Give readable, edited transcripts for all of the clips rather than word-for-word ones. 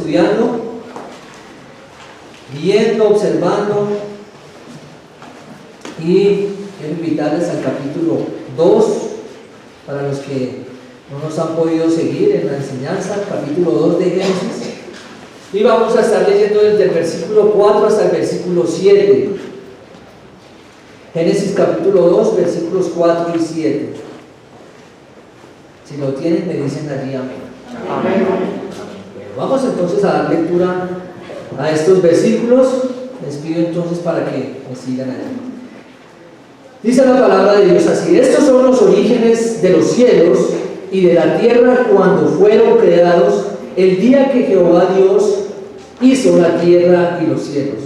estudiando, viendo, observando, y quiero invitarles al capítulo 2, para los que no nos han podido seguir en la enseñanza, capítulo 2 de Génesis, y vamos a estar leyendo desde el versículo 4 hasta el versículo 7. Génesis capítulo 2, versículos 4 y 7. Si lo tienen, me dicen allí amén. Amén. Vamos entonces a dar lectura a estos versículos. Les pido entonces para que me sigan allí. Dice la palabra de Dios así: estos son los orígenes de los cielos y de la tierra cuando fueron creados, el día que Jehová Dios hizo la tierra y los cielos,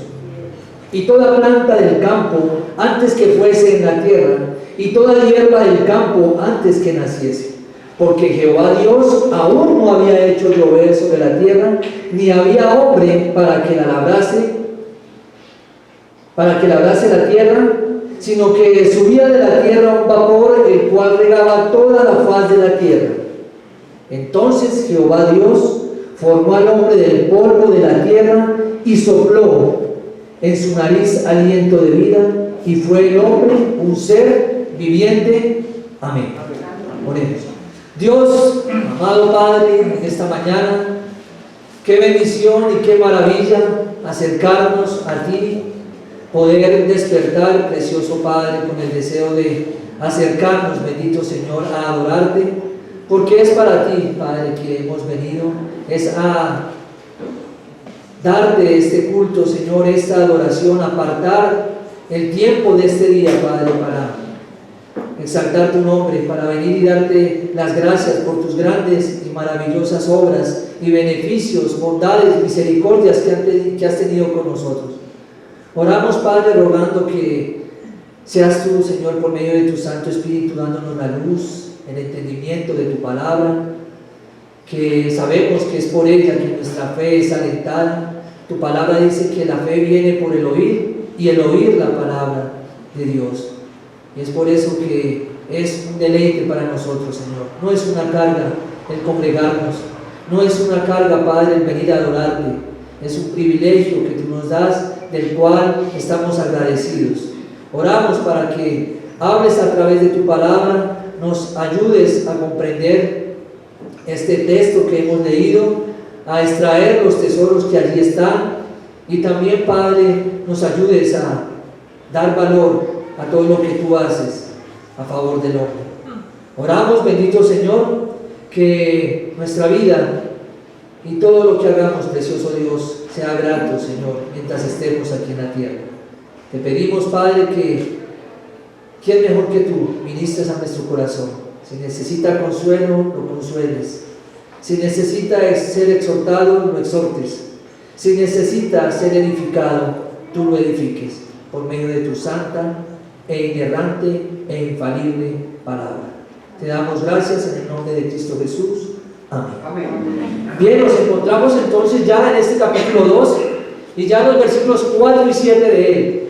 y toda planta del campo antes que fuese en la tierra, y toda hierba del campo antes que naciese, porque Jehová Dios aún no había hecho llover sobre la tierra, ni había hombre para que la labrase la tierra, sino que subía de la tierra un vapor, el cual regaba toda la faz de la tierra. Entonces Jehová Dios formó al hombre del polvo de la tierra y sopló en su nariz aliento de vida, y fue el hombre un ser viviente. Amén. Oremos. Dios, amado Padre, en esta mañana, qué bendición y qué maravilla acercarnos a ti, poder despertar, precioso Padre, con el deseo de acercarnos, bendito Señor, a adorarte, porque es para ti, Padre, que hemos venido, es a darte este culto, Señor, esta adoración, apartar el tiempo de este día, Padre, para exaltar tu nombre, para venir y darte las gracias por tus grandes y maravillosas obras y beneficios, bondades, misericordias que has tenido con nosotros. Oramos, Padre, rogando que seas tú, Señor, por medio de tu Santo Espíritu, dándonos la luz, el entendimiento de tu palabra, que sabemos que es por ella que nuestra fe es alentada. Tu palabra dice que la fe viene por el oír, y el oír la palabra de Dios. Y es por eso que es un deleite para nosotros, Señor. No es una carga el congregarnos, no es una carga, Padre, el venir a adorarte. Es un privilegio que tú nos das, del cual estamos agradecidos. Oramos para que hables a través de tu palabra, nos ayudes a comprender este texto que hemos leído, a extraer los tesoros que allí están, y también, Padre, nos ayudes a dar valor a todo lo que tú haces a favor del hombre. Oramos, bendito Señor, que nuestra vida y todo lo que hagamos, precioso Dios, sea grato, Señor, mientras estemos aquí en la tierra. Te pedimos, Padre, que ¿quién mejor que tú ministres a nuestro corazón? Si necesita consuelo, lo consueles. Si necesita ser exhortado, lo exhortes. Si necesita ser edificado, tú lo edifiques por medio de tu santa e inerrante e infalible palabra. Te damos gracias en el nombre de Cristo Jesús. Amén. Amén. Bien, nos encontramos entonces ya en este capítulo 2 y ya los versículos 4 y 7 de él.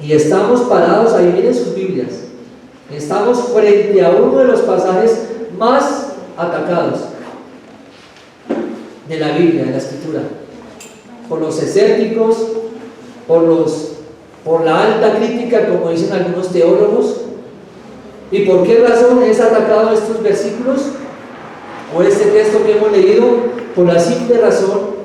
Y estamos parados, ahí miren sus Biblias, estamos frente a uno de los pasajes más atacados de la Biblia, de la Escritura, por los escépticos, por la alta crítica, como dicen algunos teólogos. ¿Y por qué razón es atacado estos versículos o este texto que hemos leído? Por la simple razón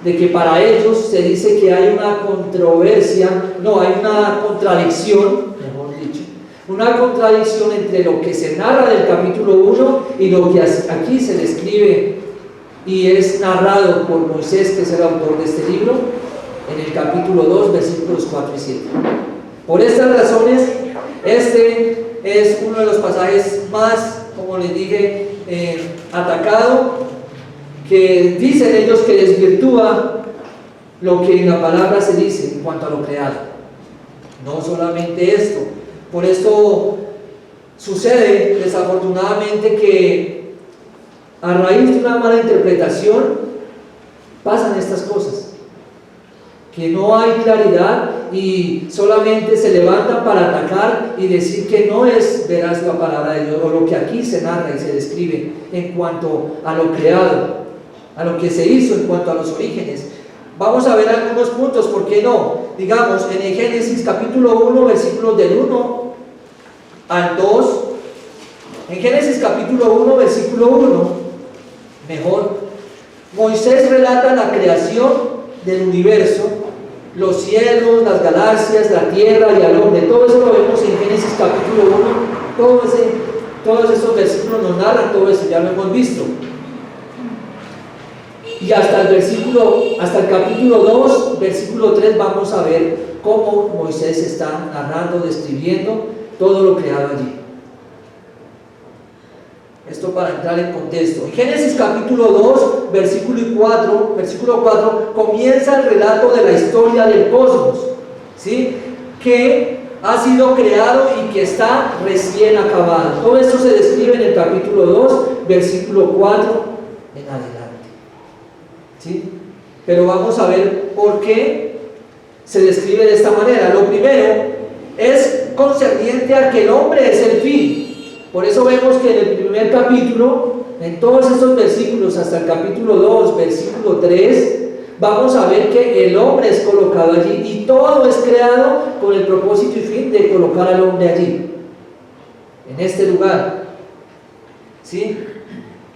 de que para ellos se dice que hay una controversia, no, hay una contradicción, mejor dicho, una contradicción entre lo que se narra del capítulo 1 y lo que aquí se describe y es narrado por Moisés, que es el autor de este libro, en el capítulo 2, versículos 4 y 7. Por estas razones, este es uno de los pasajes más, como les dije, atacado, que dicen ellos que desvirtúa lo que en la palabra se dice en cuanto a lo creado. No solamente esto, por esto sucede desafortunadamente que a raíz de una mala interpretación pasan estas cosas, que no hay claridad y solamente se levantan para atacar y decir que no es veraz la palabra de Dios o lo que aquí se narra y se describe en cuanto a lo creado. a lo que se hizo en cuanto a los orígenes. Vamos a ver algunos puntos, ¿por qué no? Digamos, en el Génesis capítulo 1, versículos del 1 al 2. En Génesis capítulo 1, versículo 1, mejor, Moisés relata la creación del universo, los cielos, las galaxias, la tierra y al hombre. Todo eso lo vemos en Génesis capítulo 1. Todos esos versículos nos narran todo eso, ya lo hemos visto. Y hasta el capítulo 2, versículo 3, vamos a ver cómo Moisés está narrando, describiendo todo lo creado allí. Esto para entrar en contexto. En Génesis capítulo 2, versículo 4, comienza el relato de la historia del cosmos, ¿sí? Que ha sido creado y que está recién acabado. Todo esto se describe en el capítulo 2, versículo 4 en adelante, ¿sí? Pero vamos a ver por qué se describe de esta manera. Lo primero es concerniente a que el hombre es el fin. Por eso vemos que en el primer capítulo, en todos estos versículos hasta el capítulo 2, versículo 3, vamos a ver que el hombre es colocado allí y todo es creado con el propósito y fin de colocar al hombre allí, en este lugar, ¿sí?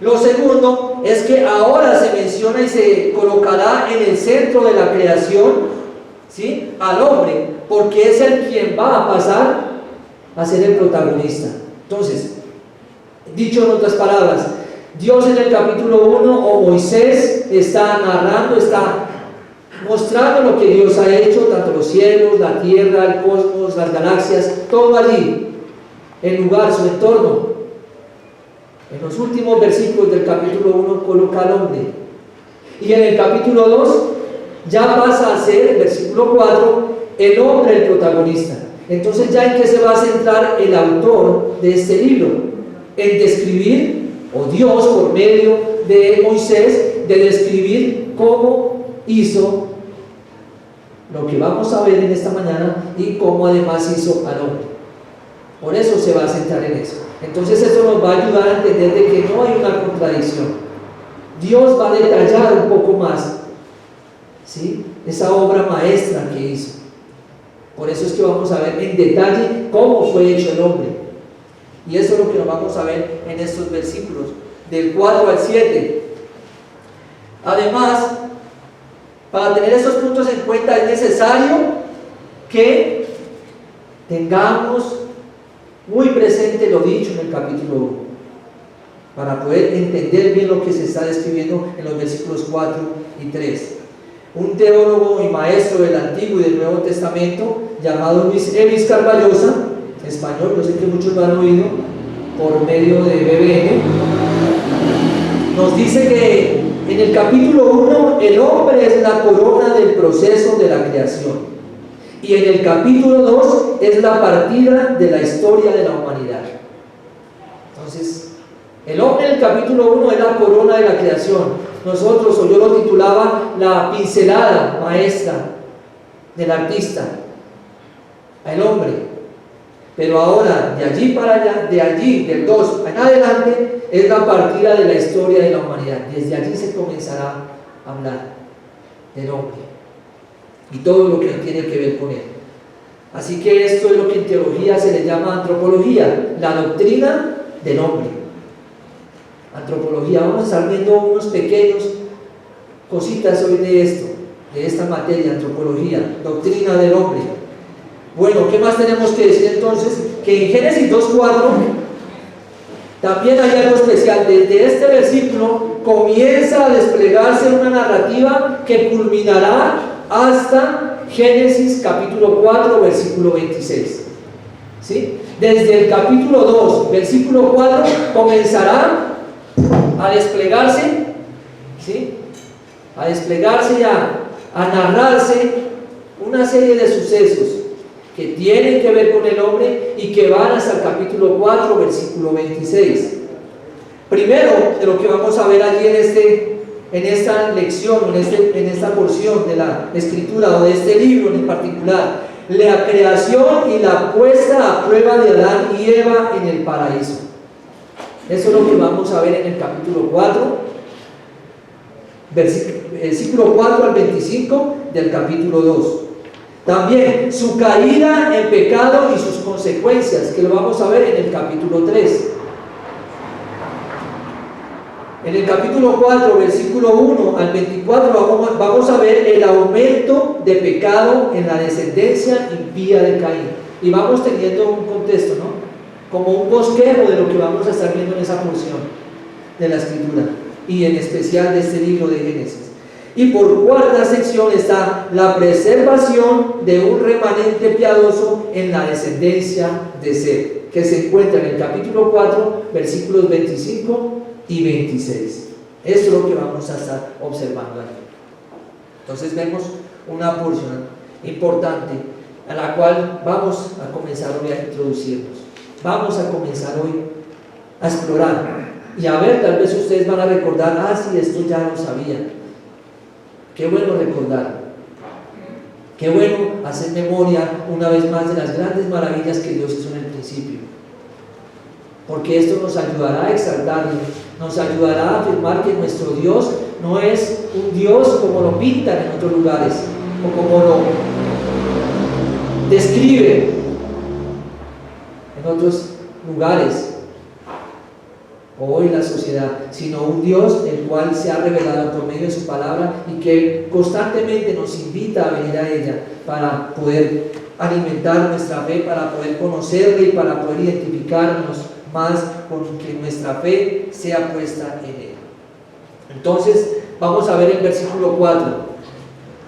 Lo segundo es que ahora se menciona y se colocará en el centro de la creación, ¿sí? Al hombre, porque es el quien va a pasar a ser el protagonista. Entonces, dicho en otras palabras, Dios en el capítulo 1 o Moisés está narrando, está mostrando lo que Dios ha hecho, tanto los cielos, la tierra, el cosmos, las galaxias, todo allí, el lugar, su entorno. En los últimos versículos del capítulo 1 coloca al hombre. Y en el capítulo 2 ya pasa a ser, versículo 4, el hombre el protagonista. Entonces, ¿ya en qué se va a centrar el autor de este libro? En describir, o Dios por medio de Moisés, de describir cómo hizo lo que vamos a ver en esta mañana y cómo además hizo al hombre. Por eso se va a centrar en eso. Entonces, eso nos va a ayudar a entender de que no hay una contradicción. Dios va a detallar un poco más, ¿sí?, esa obra maestra que hizo. Por eso es que vamos a ver en detalle cómo fue hecho el hombre. Y eso es lo que nos vamos a ver en estos versículos, del 4 al 7. Además, para tener estos puntos en cuenta es necesario que tengamos muy presente lo dicho en el capítulo 1, para poder entender bien lo que se está describiendo en los versículos 4 y 3. Un teólogo y maestro del Antiguo y del Nuevo Testamento llamado Luis Evis Carballosa, español, yo sé que muchos lo han oído por medio de BBN, nos dice que en el capítulo 1 el hombre es la corona del proceso de la creación y en el capítulo 2 es la partida de la historia de la humanidad. Entonces, el hombre en el capítulo 1 es la corona de la creación. Nosotros, o yo lo titulaba, la pincelada maestra del artista, el hombre. Pero ahora, de allí para allá, de allí, del 2 en adelante, es la partida de la historia de la humanidad. Desde allí se comenzará a hablar del hombre y todo lo que tiene que ver con él. Así que esto es lo que en teología se le llama antropología, la doctrina del hombre. Antropología, vamos a estar viendo unos pequeños cositas hoy de esto, de esta materia, antropología, doctrina del hombre. Bueno, ¿qué más tenemos que decir entonces? Que en Génesis 2:4 también hay algo especial. Desde este versículo comienza a desplegarse una narrativa que culminará hasta Génesis capítulo 4, versículo 26. ¿Sí? Desde el capítulo 2, versículo 4, comenzará a desplegarse, ¿sí?, a desplegarse y a narrarse una serie de sucesos que tienen que ver con el hombre y que van hasta el capítulo 4, versículo 26. Primero, de lo que vamos a ver allí en esta lección, en esta porción de la escritura o de este libro en particular, la creación y la puesta a prueba de Adán y Eva en el paraíso. Eso es lo que vamos a ver en el capítulo 4 versículo 4 al 25 del capítulo 2. También su caída en pecado y sus consecuencias, que lo vamos a ver en el capítulo 3. En el capítulo 4, versículo 1 al 24, vamos a ver el aumento de pecado en la descendencia impía de Caín. Y vamos teniendo un contexto, ¿no? Como un bosquejo de lo que vamos a estar viendo en esa porción de la Escritura, y en especial de este libro de Génesis. Y por cuarta sección está la preservación de un remanente piadoso en la descendencia de Set, que se encuentra en el capítulo 4, versículos 25 y 26. Eso es lo que vamos a estar observando aquí. Entonces vemos una porción importante a la cual vamos a comenzar hoy a introducirnos. Vamos a comenzar hoy a explorar y a ver, tal vez ustedes van a recordar, sí, esto ya lo sabía. Qué bueno recordar, qué bueno hacer memoria una vez más de las grandes maravillas que Dios hizo en el principio, porque esto nos ayudará a exaltarlo, nos ayudará a afirmar que nuestro Dios no es un Dios como lo pintan en otros lugares o como lo describen en otros lugares o hoy la sociedad, sino un Dios el cual se ha revelado por medio de su palabra y que constantemente nos invita a venir a ella para poder alimentar nuestra fe, para poder conocerle y para poder identificarnos más con que nuestra fe sea puesta en él. Entonces vamos a ver el versículo 4,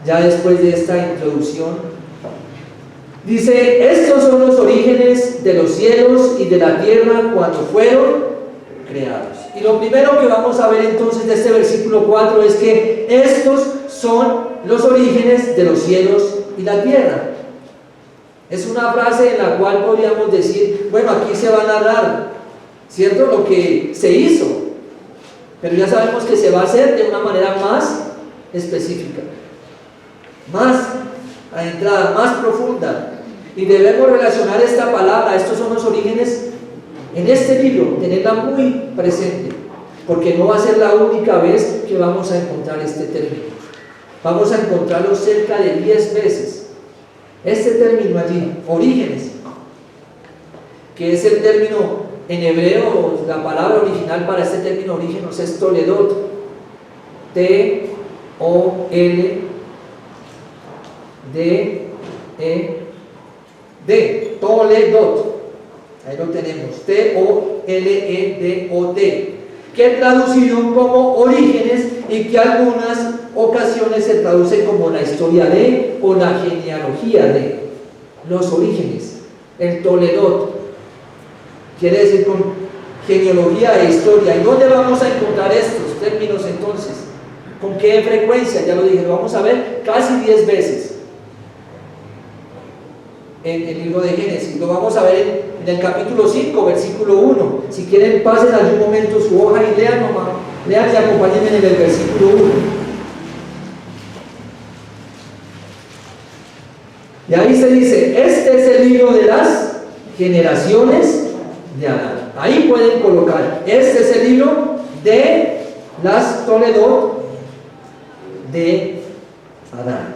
ya después de esta introducción. Dice: estos son los orígenes de los cielos y de la tierra cuando fueron creados. Y lo primero que vamos a ver entonces de este versículo 4 es que estos son los orígenes de los cielos y la tierra. Es una frase en la cual podríamos decir, bueno, aquí se va a narrar, ¿cierto?, lo que se hizo, pero ya sabemos que se va a hacer de una manera más específica, más adentrada, más profunda, y debemos relacionar esta palabra, estos son los orígenes, en este libro, tenerla muy presente, porque no va a ser la única vez que vamos a encontrar este término. Vamos a encontrarlo cerca de 10 veces. Este término allí, orígenes, que es el término en hebreo, la palabra original para este término orígenes es Toledot, T-O-L-E-D, Toledot. Ahí lo tenemos, T-O-L-E-D-O-T, que traducido como orígenes y que algunas ocasiones se traduce como la historia de o la genealogía de los orígenes. El Toledot quiere decir con genealogía e historia. ¿Y dónde vamos a encontrar estos términos entonces? ¿Con qué frecuencia? Ya lo dije, lo vamos a ver casi 10 veces en el libro de Génesis. Lo vamos a ver en el capítulo 5, versículo 1. Si quieren, pasen algún momento su hoja y lean y acompáñenme en el versículo 1. Y ahí se dice: este es el libro de las generaciones de Adán. Ahí pueden colocar: este es el libro de las Toledot de Adán.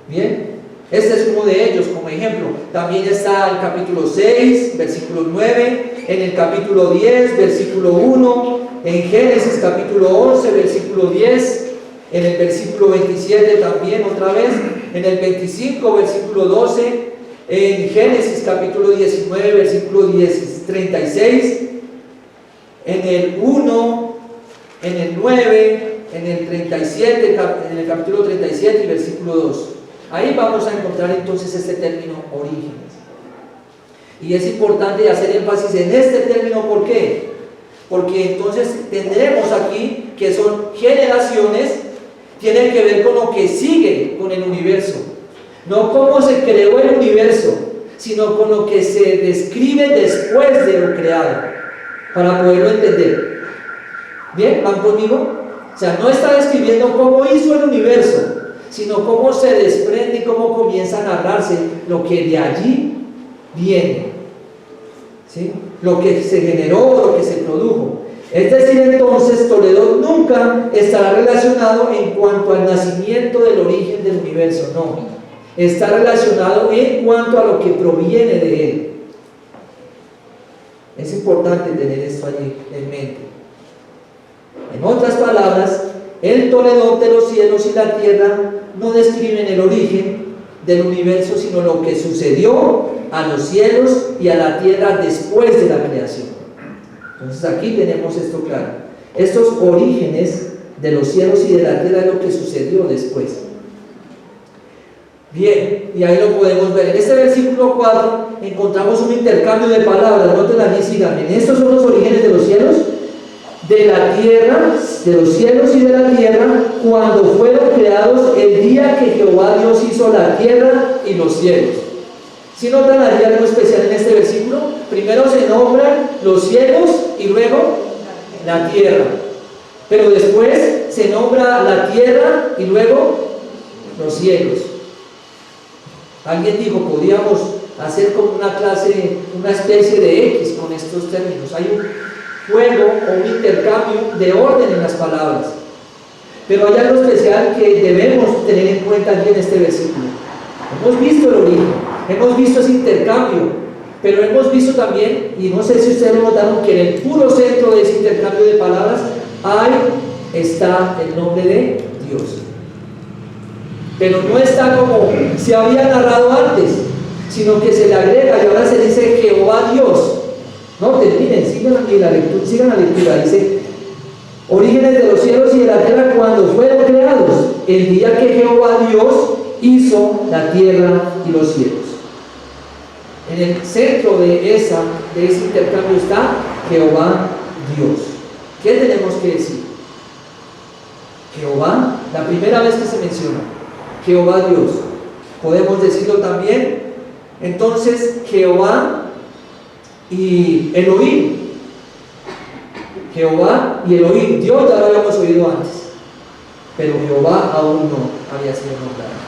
Bien, este es uno de ellos como ejemplo. También está el capítulo 6, versículo 9, en el capítulo 10, versículo 1, en Génesis capítulo 11, versículo 10, en el versículo 27 también otra vez, en el 25, versículo 12, en Génesis capítulo 19, versículo 36, en el 1, en el 9, en el 37, en el capítulo 37 y versículo 2. Ahí vamos a encontrar entonces este término orígenes. Y es importante hacer énfasis en este término, ¿por qué? Porque entonces tendremos aquí que son generaciones, tienen que ver con lo que sigue con el universo. No cómo se creó el universo, sino con lo que se describe después de lo creado, para poderlo entender. ¿Bien? ¿Van conmigo? O sea, no está describiendo cómo hizo el universo, sino cómo se desprende y cómo comienza a narrarse lo que de allí viene, ¿sí? Lo que se generó, lo que se produjo. Es decir, entonces, Toledot nunca estará relacionado en cuanto al nacimiento del origen del universo, no. Está relacionado en cuanto a lo que proviene de él. Es importante tener esto allí en mente. En otras palabras, el Toledot de los cielos y la tierra no describen el origen del universo, sino lo que sucedió a los cielos y a la tierra después de la creación. Entonces aquí tenemos esto claro. Estos orígenes de los cielos y de la tierra es lo que sucedió después. Bien, y ahí lo podemos ver. En este versículo 4 encontramos un intercambio de palabras. Noten allí, síganme. Estos son los orígenes de los cielos, de la tierra, de los cielos y de la tierra, cuando fueron creados el día que Jehová Dios hizo la tierra y los cielos. ¿Sí notan allí algo especial en este versículo? Primero se nombran los cielos y luego la tierra. Pero después se nombra la tierra y luego los cielos. Alguien dijo, podríamos hacer como una clase, una especie de X con estos términos. Hay un juego o un intercambio de orden en las palabras. Pero hay algo especial que debemos tener en cuenta aquí en este versículo. Hemos visto el origen, hemos visto ese intercambio, pero hemos visto también, y no sé si ustedes lo notaron, que en el puro centro de ese intercambio de palabras está el nombre de Dios. Pero no está como se había narrado antes, sino que se le agrega y ahora se dice Jehová Dios. No, terminen, sigan la lectura. Dice, orígenes de los cielos y de la tierra cuando fueron creados, el día que Jehová Dios hizo la tierra y los cielos. En el centro de ese intercambio está Jehová Dios. ¿Qué tenemos que decir? Jehová, la primera vez que se menciona, Jehová Dios. Podemos decirlo también, entonces, Jehová y Elohim. Jehová y Elohim. Dios ya lo habíamos oído antes, pero Jehová aún no había sido nombrado.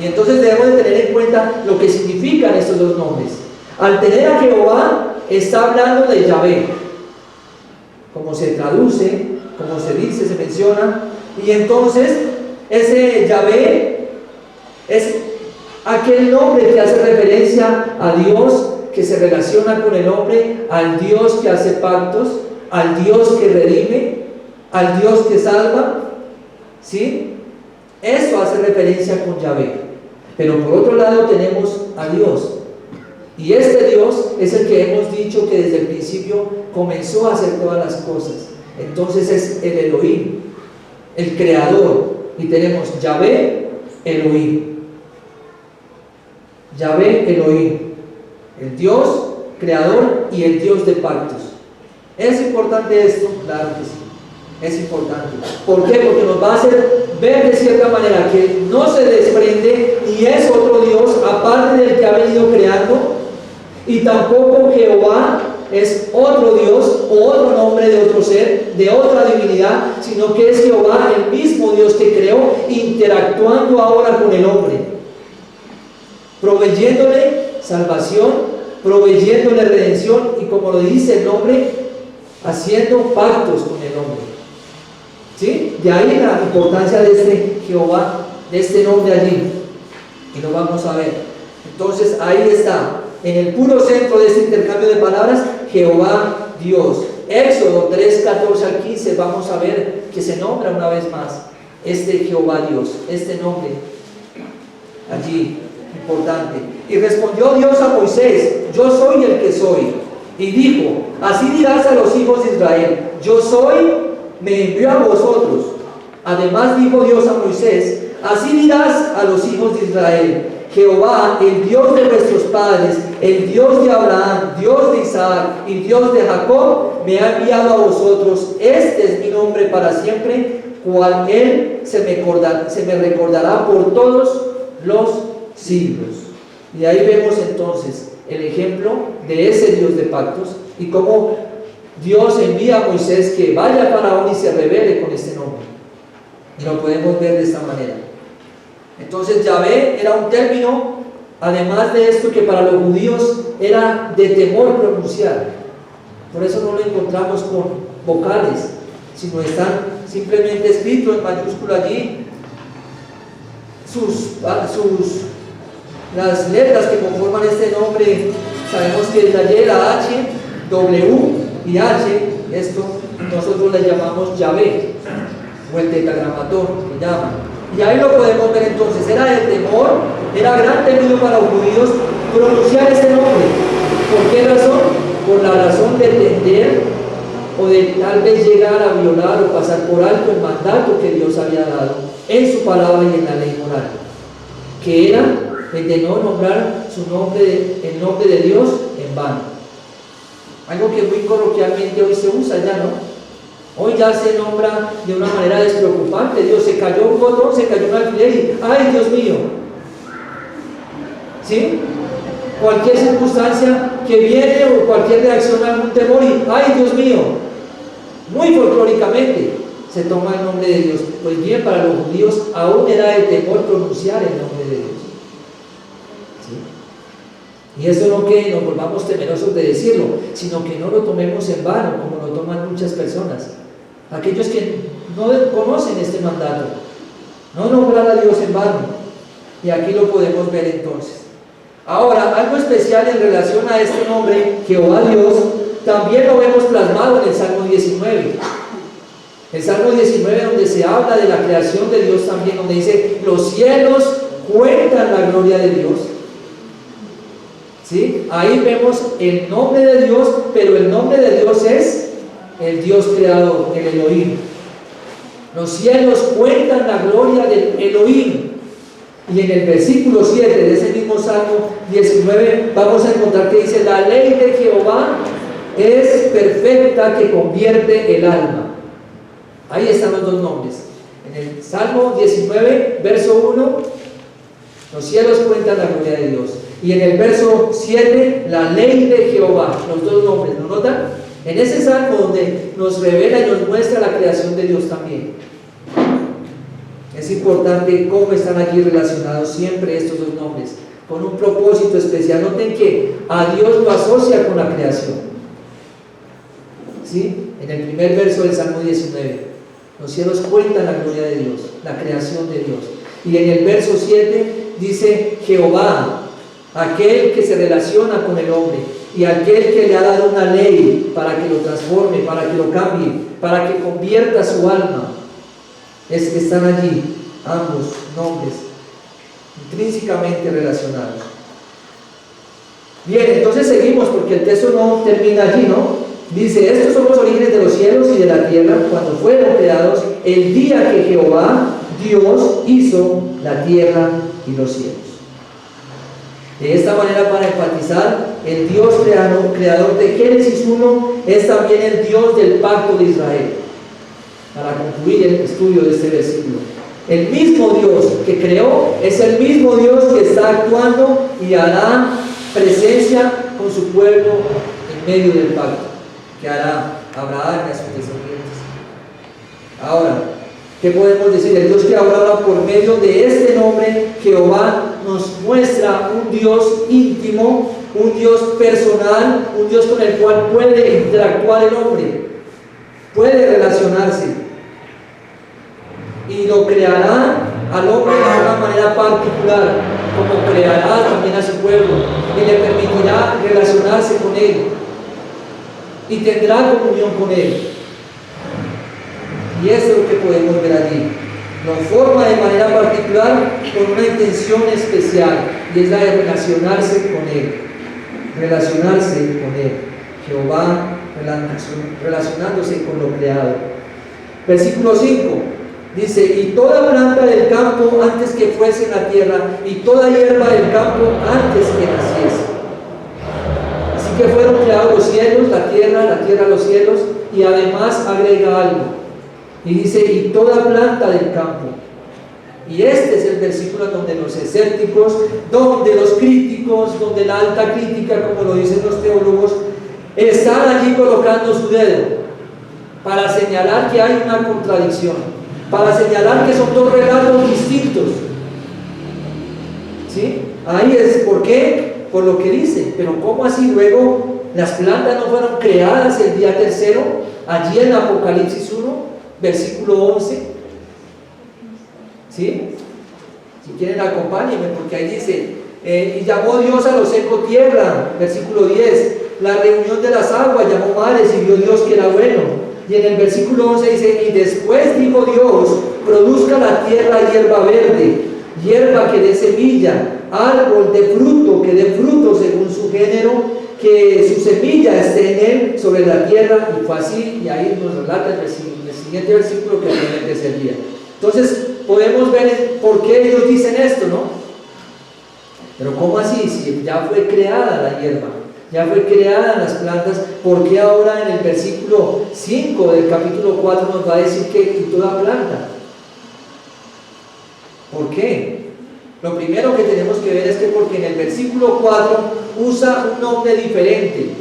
Y entonces debemos de tener en cuenta lo que significan estos dos nombres. Al tener a Jehová, está hablando de Yahvé, como se traduce, como se dice, se menciona. Y entonces ese Yahvé es aquel nombre que hace referencia a Dios, que se relaciona con el hombre, al Dios que hace pactos, al Dios que redime, al Dios que salva. ¿Sí? Eso hace referencia con Yahvé. Pero por otro lado tenemos a Dios. Y este Dios es el que hemos dicho que desde el principio comenzó a hacer todas las cosas. Entonces es el Elohim, el creador. Y tenemos Yahvé, Elohim. Yahvé, Elohim. El Dios creador y el Dios de pactos. ¿Es importante esto? Claro que sí. Es importante. ¿Por qué? Porque nos va a hacer ver de cierta manera que no se desprende ni es otro Dios aparte del que ha venido creando, y tampoco Jehová es otro Dios o otro nombre de otro ser, de otra divinidad, sino que es Jehová, el mismo Dios que creó, interactuando ahora con el hombre, proveyéndole salvación, proveyéndole redención y, como lo dice el nombre, haciendo pactos con el hombre. ¿Sí? De ahí la importancia de este Jehová, de este nombre allí, y lo vamos a ver. Entonces ahí está, en el puro centro de este intercambio de palabras, Jehová Dios. Éxodo 3, 14 al 15, vamos a ver que se nombra una vez más este Jehová Dios, este nombre allí, importante. Y respondió Dios a Moisés, yo soy el que soy. Y dijo, así dirás a los hijos de Israel, yo soy, me envió a vosotros. Además dijo Dios a Moisés, así dirás a los hijos de Israel, Jehová, el Dios de vuestros padres, el Dios de Abraham, Dios de Isaac y Dios de Jacob, me ha enviado a vosotros. Este es mi nombre para siempre, cual él se me recordará por todos los siglos. Y ahí vemos entonces el ejemplo de ese Dios de pactos y cómo Dios envía a Moisés que vaya a Faraón y se revele con este nombre. Y lo podemos ver de esta manera. Entonces Yahvé era un término, además de esto, que para los judíos era de temor pronunciar. Por eso no lo encontramos con vocales, sino están simplemente escritos en mayúscula allí las letras que conforman este nombre. Sabemos que es la Y, la H, W y H. Esto nosotros le llamamos Yahvé, o el tetragramatón que llaman. Y ahí lo podemos ver entonces. Era de temor, era gran temido para los judíos pronunciar este nombre. ¿Por qué razón? Por la razón de tender o de tal vez llegar a violar o pasar por alto el mandato que Dios había dado en su palabra y en la ley moral, que era el de no nombrar el nombre de Dios en vano. Algo que muy coloquialmente hoy se usa ya, ¿no? Hoy ya se nombra de una manera despreocupante. Dios, se cayó un botón, se cayó un alfiler y ¡ay, Dios mío! ¿Sí? Cualquier circunstancia que viene o cualquier reacción a algún temor y ¡ay, Dios mío! Muy folclóricamente se toma el nombre de Dios. Pues bien, para los judíos aún era de temor pronunciar el nombre de Dios. ¿Sí? Y eso no que nos volvamos temerosos de decirlo, sino que no lo tomemos en vano, como lo toman muchas personas. Aquellos que no conocen este mandato, no nombrar a Dios en vano. Y aquí lo podemos ver entonces. Ahora, algo especial en relación a este nombre, Jehová Dios, también lo vemos plasmado en el Salmo 19. El Salmo 19, donde se habla de la creación de Dios también, donde dice, los cielos cuentan la gloria de Dios. ¿Sí? Ahí vemos el nombre de Dios, pero el nombre de Dios es el Dios creador, el Elohim. Los cielos cuentan la gloria del Elohim. Y en el versículo 7 de ese mismo Salmo 19 vamos a encontrar que dice, la ley de Jehová es perfecta que convierte el alma. Ahí están los dos nombres. En el Salmo 19, verso 1, los cielos cuentan la gloria de Dios. Y en el verso 7, la ley de Jehová, los dos nombres, ¿lo notan? En ese Salmo donde nos revela y nos muestra la creación de Dios también. Es importante cómo están aquí relacionados siempre estos dos nombres, con un propósito especial. Noten que a Dios lo asocia con la creación. ¿Sí? En el primer verso del Salmo 19, los cielos cuentan la gloria de Dios, la creación de Dios. Y en el verso 7 dice Jehová, aquel que se relaciona con el hombre y aquel que le ha dado una ley para que lo transforme, para que lo cambie, para que convierta su alma. Es que están allí ambos nombres intrínsecamente relacionados. Bien, entonces seguimos porque el texto no termina allí, ¿no? Dice, estos son los orígenes de los cielos y de la tierra cuando fueron creados el día que Jehová Dios hizo la tierra y los cielos. De esta manera, para enfatizar, el Dios creador de Génesis 1 es también el Dios del pacto de Israel. Para concluir el estudio de este versículo, el mismo Dios que creó es el mismo Dios que está actuando y hará presencia con su pueblo en medio del pacto que hará Abraham y a sus descendientes. Ahora, ¿qué podemos decir? El Dios que hablaba por medio de este nombre, Jehová, nos muestra un Dios íntimo, un Dios personal, un Dios con el cual puede interactuar el hombre, puede relacionarse. Y lo creará al hombre de una manera particular, como creará también a su pueblo, y le permitirá relacionarse con él, y tendrá comunión con él. Y eso es lo que podemos ver allí. Lo forma de manera particular con una intención especial, y es la de relacionarse con él. Relacionarse con él. Jehová relacionándose con lo creado. Versículo 5. Dice, y toda planta del campo antes que fuese en la tierra, y toda hierba del campo antes que naciese. Así que fueron creados los cielos, la tierra, los cielos, y además agrega algo. Y dice, y toda planta del campo. Y este es el versículo donde los escépticos, donde los críticos, donde la alta crítica, como lo dicen los teólogos, están allí colocando su dedo para señalar que hay una contradicción, para señalar que son dos relatos distintos. ¿Sí? Ahí es, ¿por qué? Por lo que dice, pero ¿cómo así? Luego las plantas no fueron creadas el día tercero, allí en Apocalipsis 1, versículo 11. ¿Sí? Si quieren acompáñenme, porque ahí dice, y llamó Dios a lo seco tierra, versículo 10, la reunión de las aguas llamó mares y vio Dios que era bueno. Y en el versículo 11 dice, y después dijo Dios, produzca la tierra hierba verde, hierba que dé semilla, árbol de fruto que dé fruto según su género, que su semilla esté en él sobre la tierra. Y fue así, y ahí nos relata el siguiente versículo que viene el tercer día. Entonces podemos ver por qué ellos dicen esto, ¿no? Pero ¿cómo así? Si ya fue creada la hierba, ya fue creada las plantas, ¿por qué ahora en el versículo 5 del capítulo 4 nos va a decir que y toda planta? ¿Por qué? Lo primero que tenemos que ver es que porque en el versículo 4 usa un nombre diferente.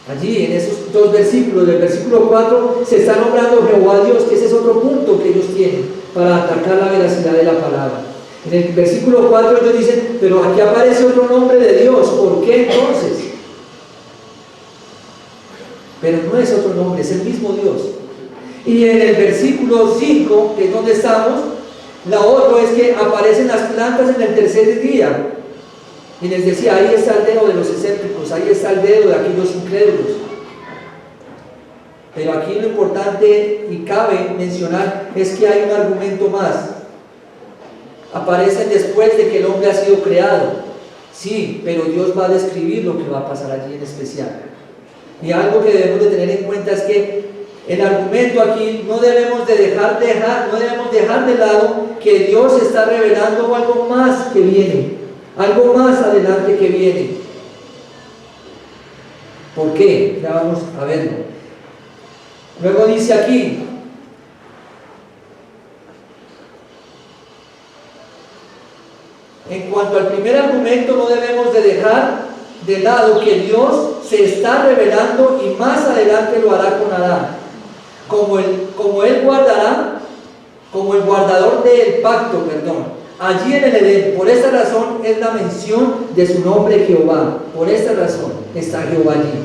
Allí en esos dos versículos, del versículo 4 se está nombrando Jehová Dios, que ese es otro punto que ellos tienen para atacar la veracidad de la palabra. En el versículo 4 ellos dicen, pero aquí aparece otro nombre de Dios, ¿por qué entonces? Pero no es otro nombre, es el mismo Dios. Y en el versículo 5, que es donde estamos, la otra es que aparecen las plantas en el tercer día. Y les decía, ahí está el dedo de los escépticos, ahí está el dedo de aquellos incrédulos. Pero aquí lo importante y cabe mencionar es que hay un argumento más. Aparecen después de que el hombre ha sido creado. Sí, pero Dios va a describir lo que va a pasar allí en especial. Y algo que debemos de tener en cuenta es que el argumento aquí no debemos dejar de lado que Dios está revelando algo más que viene, algo más adelante que viene. ¿Por qué? Ya vamos a verlo. Luego dice aquí, en cuanto al primer argumento, no debemos de dejar de lado que Dios se está revelando y más adelante lo hará con Adán. Como él guardará, como el guardador del pacto, allí en el Edén. Por esta razón es la mención de su nombre Jehová. Por esta razón está Jehová allí.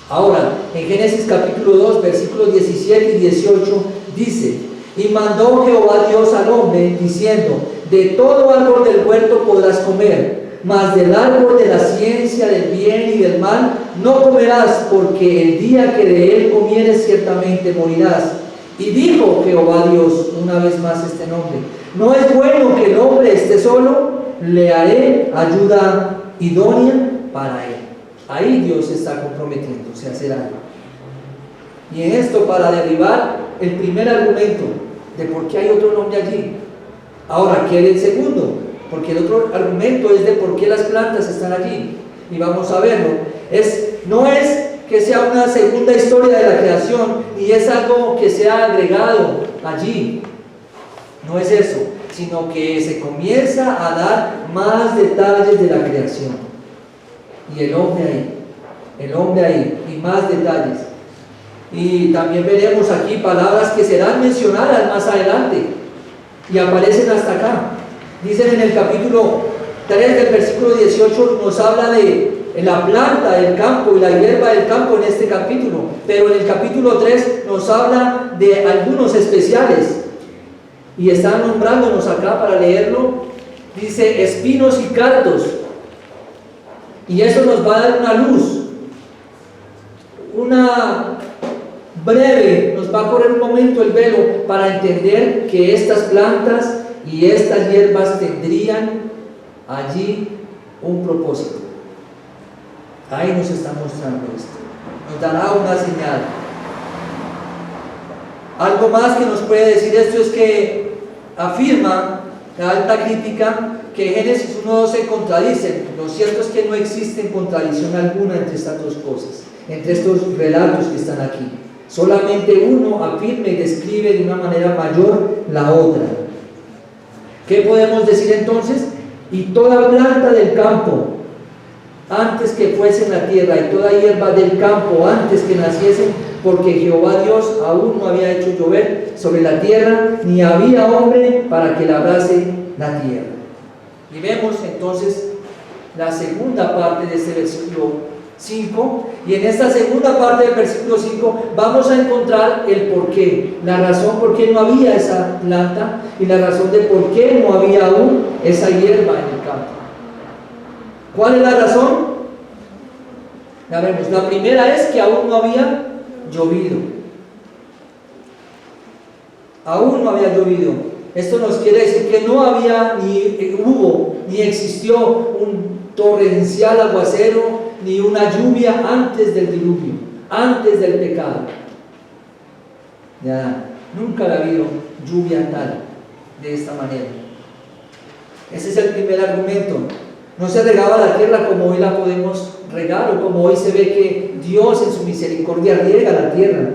Ahora, en Génesis capítulo 2, versículos 17 y 18, dice, y mandó Jehová Dios al hombre, diciendo, de todo árbol del huerto podrás comer, mas del árbol de la ciencia del bien y del mal no comerás, porque el día que de él comieres ciertamente morirás. Y dijo Jehová Dios, una vez más este nombre, no es bueno que el hombre esté solo, le haré ayuda idónea para él. Ahí Dios está comprometiéndose a hacer algo. Y en esto, para derribar el primer argumento de por qué hay otro nombre allí. Ahora, ¿qué es el segundo? Porque el otro argumento es de por qué las plantas están allí. Y vamos a verlo. No es que sea una segunda historia de la creación, ni es algo que sea agregado allí. No es eso, sino que se comienza a dar más detalles de la creación. Y el hombre ahí, y más detalles. Y también veremos aquí palabras que serán mencionadas más adelante, y aparecen hasta acá. Dicen en el capítulo 3 del versículo 18, nos habla de la planta del campo y la hierba del campo en este capítulo, pero en el capítulo 3 nos habla de algunos especiales, y están nombrándonos acá para leerlo. Dice espinos y cardos, y eso nos va a dar una luz, una breve, nos va a correr un momento el velo para entender que estas plantas y estas hierbas tendrían allí un propósito. Ahí nos está mostrando esto, nos dará una señal. Algo más que nos puede decir esto es que afirma la alta crítica que Génesis 1:2 se contradicen. Lo cierto es que no existe contradicción alguna entre estas dos cosas, entre estos relatos que están aquí. Solamente uno afirma y describe de una manera mayor la otra. ¿Qué podemos decir entonces? Y toda planta del campo, antes que fuese en la tierra, y toda hierba del campo, antes que naciesen, porque Jehová Dios aún no había hecho llover sobre la tierra, ni había hombre para que labrase la tierra. Y vemos entonces la segunda parte de este versículo 5, y en esta segunda parte del versículo 5 vamos a encontrar el porqué, la razón por qué no había esa planta y la razón de por qué no había aún esa hierba en el campo. ¿Cuál es la razón? Ya vemos, la primera es que aún no había llovido. Aún no había llovido. Esto nos quiere decir que no había ni existió un torrencial aguacero ni una lluvia antes del diluvio, antes del pecado. Ya, nunca ha habido lluvia tal, de esta manera. Ese es el primer argumento. No se regaba la tierra como hoy la podemos regar, o como hoy se ve que Dios en su misericordia riega la tierra.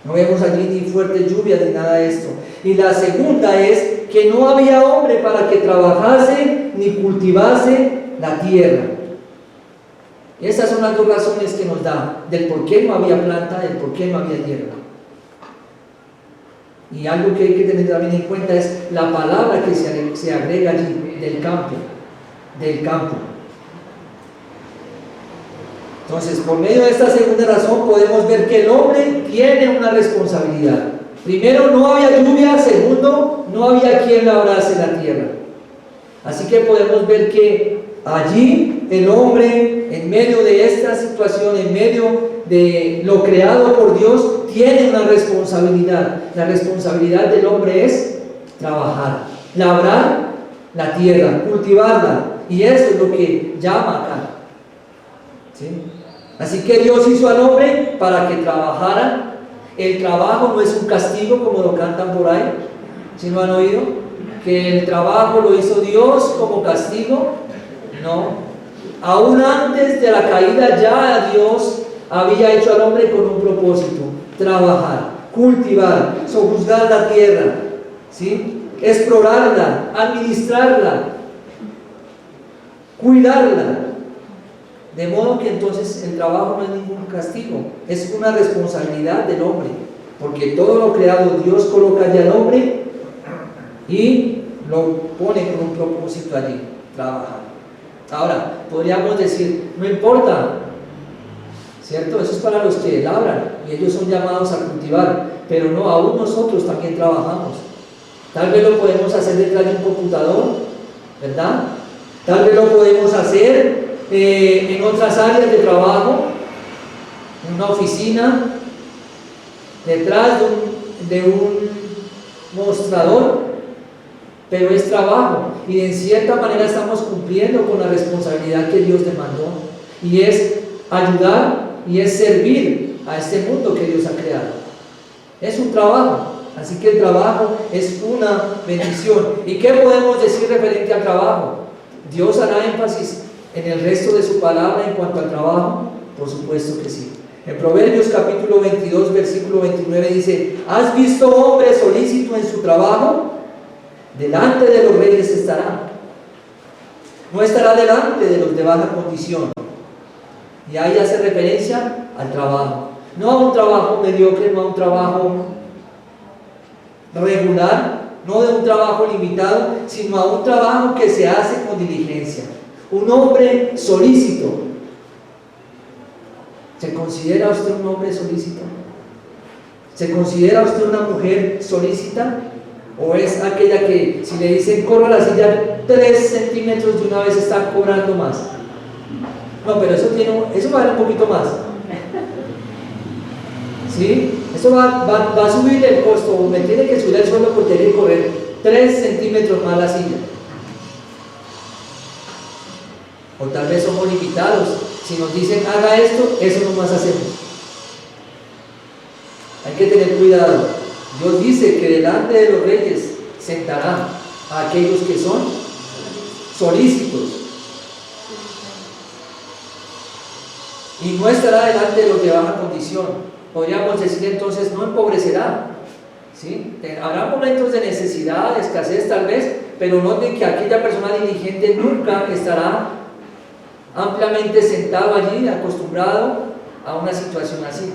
No vemos allí ni fuertes lluvias ni nada de esto. Y la segunda es que no había hombre para que trabajase ni cultivase la tierra. Esas son las dos razones que nos da del por qué no había planta, del por qué no había hierba. Y algo que hay que tener también en cuenta es la palabra que se agrega allí, del campo. Entonces, por medio de esta segunda razón podemos ver que el hombre tiene una responsabilidad. Primero, no había lluvia. Segundo, no había quien labrase la tierra. Así que podemos ver que allí el hombre, en medio de esta situación, en medio de lo creado por Dios, tiene una responsabilidad. La responsabilidad del hombre es trabajar, labrar la tierra, cultivarla. Y eso es lo que llama acá. ¿Sí? Así que Dios hizo al hombre para que trabajara. El trabajo no es un castigo como lo cantan por ahí. ¿Sí lo han oído? Que el trabajo lo hizo Dios como castigo. No. Aún antes de la caída ya Dios había hecho al hombre con un propósito: trabajar, cultivar, sojuzgar la tierra, ¿sí? Explorarla, administrarla, cuidarla. De modo que entonces el trabajo no es ningún castigo, es una responsabilidad del hombre, porque todo lo creado Dios coloca allí al hombre y lo pone con un propósito allí: trabajar. Ahora, podríamos decir, no importa, ¿cierto? Eso es para los que labran y ellos son llamados a cultivar, pero no, aún nosotros también trabajamos. Tal vez lo podemos hacer detrás de un computador, ¿verdad? Tal vez lo podemos hacer en otras áreas de trabajo, en una oficina, detrás de un mostrador, pero es trabajo, y en cierta manera estamos cumpliendo con la responsabilidad que Dios demandó, y es ayudar y es servir a este mundo que Dios ha creado. Es un trabajo, así que el trabajo es una bendición. ¿Y qué podemos decir referente al trabajo? ¿Dios hará énfasis en el resto de su palabra en cuanto al trabajo? Por supuesto que sí. En Proverbios capítulo 22, versículo 29 dice: ¿Has visto hombre solícito en su trabajo? Delante de los reyes estará. No estará delante de los de baja condición. Y ahí hace referencia al trabajo. No a un trabajo mediocre, no a un trabajo regular, no de un trabajo limitado, sino a un trabajo que se hace con diligencia. Un hombre solícito. ¿Se considera usted un hombre solícito? ¿Se considera usted una mujer solícita? ¿O es aquella que si le dicen corra la silla 3 centímetros de una vez está cobrando más? No, pero eso va a dar un poquito más. ¿Sí? Eso va a subir el costo, me tiene que subir el sueldo porque hay que correr 3 centímetros más la silla. O tal vez somos limitados. Si nos dicen haga esto, eso no más hacemos. Hay que tener cuidado. Dios dice que delante de los reyes sentará a aquellos que son solícitos. Y no estará delante de los de baja condición. Podríamos decir entonces, no empobrecerá. ¿Sí? Habrá momentos de necesidad, de escasez tal vez, pero noten que aquella persona diligente nunca estará ampliamente sentado allí, acostumbrado a una situación así.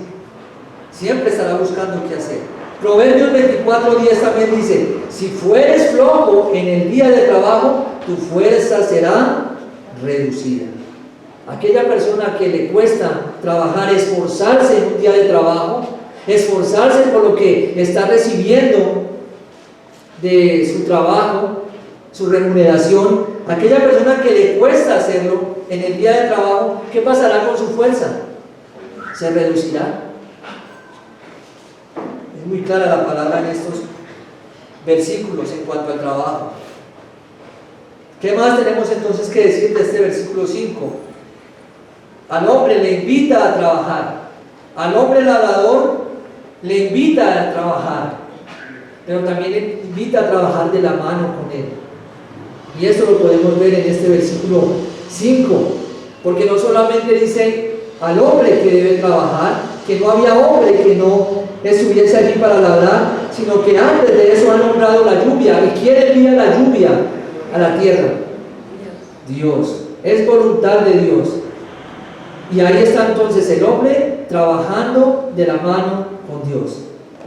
Siempre estará buscando qué hacer. Proverbios 24:10 también dice: si fueres flojo en el día de trabajo, tu fuerza será reducida. Aquella persona que le cuesta trabajar, esforzarse en un día de trabajo, esforzarse por lo que está recibiendo de su trabajo, su remuneración, aquella persona que le cuesta hacerlo en el día de trabajo, ¿qué pasará con su fuerza? Se reducirá. Es muy clara la palabra en estos versículos en cuanto al trabajo. ¿Qué más tenemos entonces que decir de este versículo 5? Al hombre le invita a trabajar, al hombre labrador le invita a trabajar, pero también le invita a trabajar de la mano con él. Y eso lo podemos ver en este versículo 5, porque no solamente dice al hombre que debe trabajar, que no había hombre que no estuviese allí para labrar, sino que antes de eso ha nombrado la lluvia. ¿Y quién envía la lluvia a la tierra? Dios. Es voluntad de Dios. Y ahí está entonces el hombre trabajando de la mano con Dios,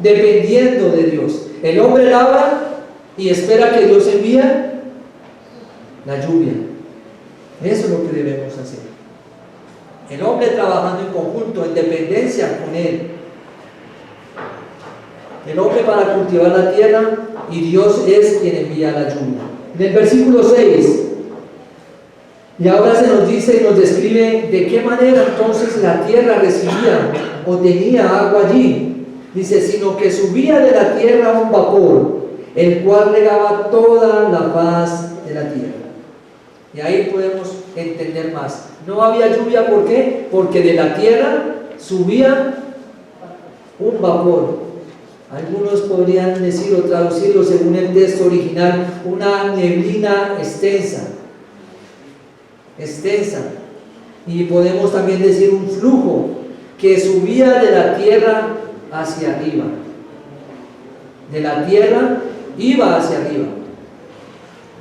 dependiendo de Dios. El hombre labra y espera que Dios envíe la lluvia. Eso es lo que debemos hacer. El hombre trabajando en conjunto, en dependencia con Él. El hombre para cultivar la tierra y Dios es quien envía la lluvia. En el versículo 6, y ahora se nos dice y nos describe de qué manera entonces la tierra recibía o tenía agua allí. Dice, sino que subía de la tierra un vapor, el cual regaba toda la faz de la tierra. Y ahí podemos entender más. No había lluvia, ¿por qué? Porque de la tierra subía un vapor. Algunos podrían decir o traducirlo según el texto original, una neblina extensa. Y podemos también decir un flujo que subía de la tierra hacia arriba. De la tierra iba hacia arriba.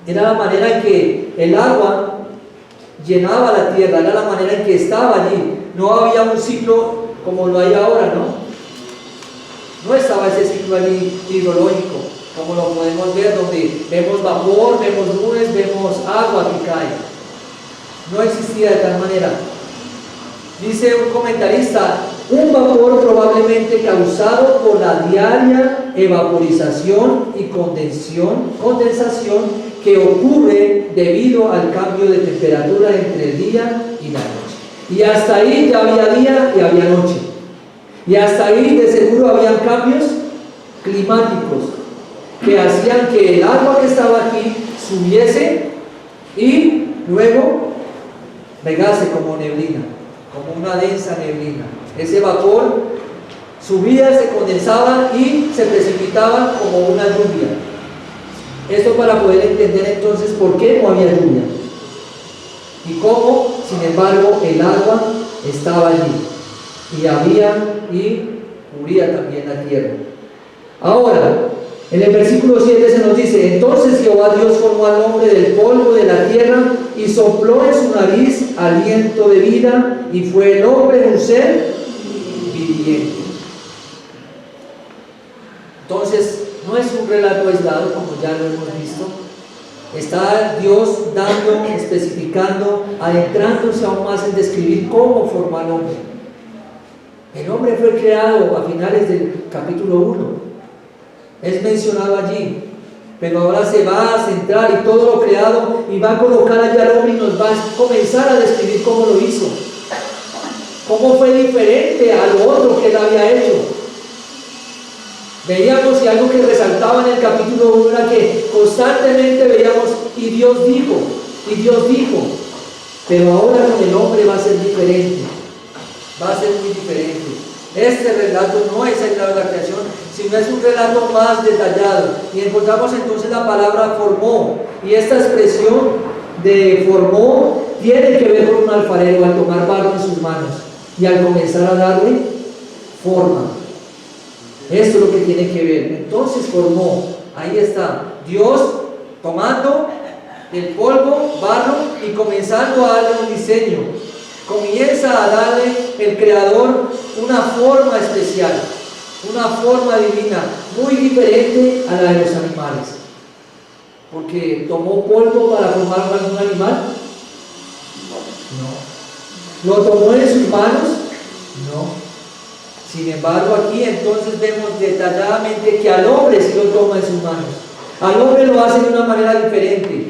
Era la manera en que el agua llenaba la tierra, era la manera en que estaba allí. No había un ciclo como lo hay ahora, ¿no? No estaba ese ciclo allí hidrológico, como lo podemos ver, donde vemos vapor, vemos nubes, vemos agua que cae. No existía de tal manera. Dice un comentarista, un vapor probablemente causado por la diaria evaporización y condensación que ocurre debido al cambio de temperatura entre el día y la noche. Y hasta ahí ya había día y había noche. Y hasta ahí de seguro habían cambios climáticos que hacían que el agua que estaba aquí subiese y luego regase como neblina, como una densa neblina. Ese vapor subía, se condensaba y se precipitaba como una lluvia. Esto para poder entender entonces por qué no había lluvia y cómo, sin embargo, el agua estaba allí y había y cubría también la tierra. Ahora, en el versículo 7 se nos dice, entonces Jehová Dios formó al hombre del polvo de la tierra y sopló en su nariz aliento de vida y fue el hombre un ser viviente. Entonces, no es un relato aislado como ya lo hemos visto. Está Dios dando, especificando, adentrándose aún más en describir cómo formó al hombre. El hombre fue creado a finales del capítulo 1. Es mencionado allí, pero ahora se va a centrar y todo lo creado y va a colocar allá al hombre y nos va a comenzar a describir cómo lo hizo, cómo fue diferente a lo otro que él había hecho. Veíamos y algo que resaltaba en el capítulo 1 era que constantemente veíamos y Dios dijo, pero ahora con el hombre va a ser diferente, va a ser muy diferente. Este relato no es el de la creación, sino es un relato más detallado. Y encontramos entonces la palabra formó. Y esta expresión de formó tiene que ver con un alfarero al tomar barro en sus manos y al comenzar a darle forma. Esto es lo que tiene que ver. Entonces formó. Ahí está. Dios tomando el polvo, barro y comenzando a darle un diseño. Comienza a darle el Creador una forma especial, una forma divina, muy diferente a la de los animales. Porque tomó polvo para formar algún animal. No. ¿Lo tomó en sus manos? No. Sin embargo, aquí entonces vemos detalladamente que al hombre sí lo toma en sus manos. Al hombre lo hace de una manera diferente.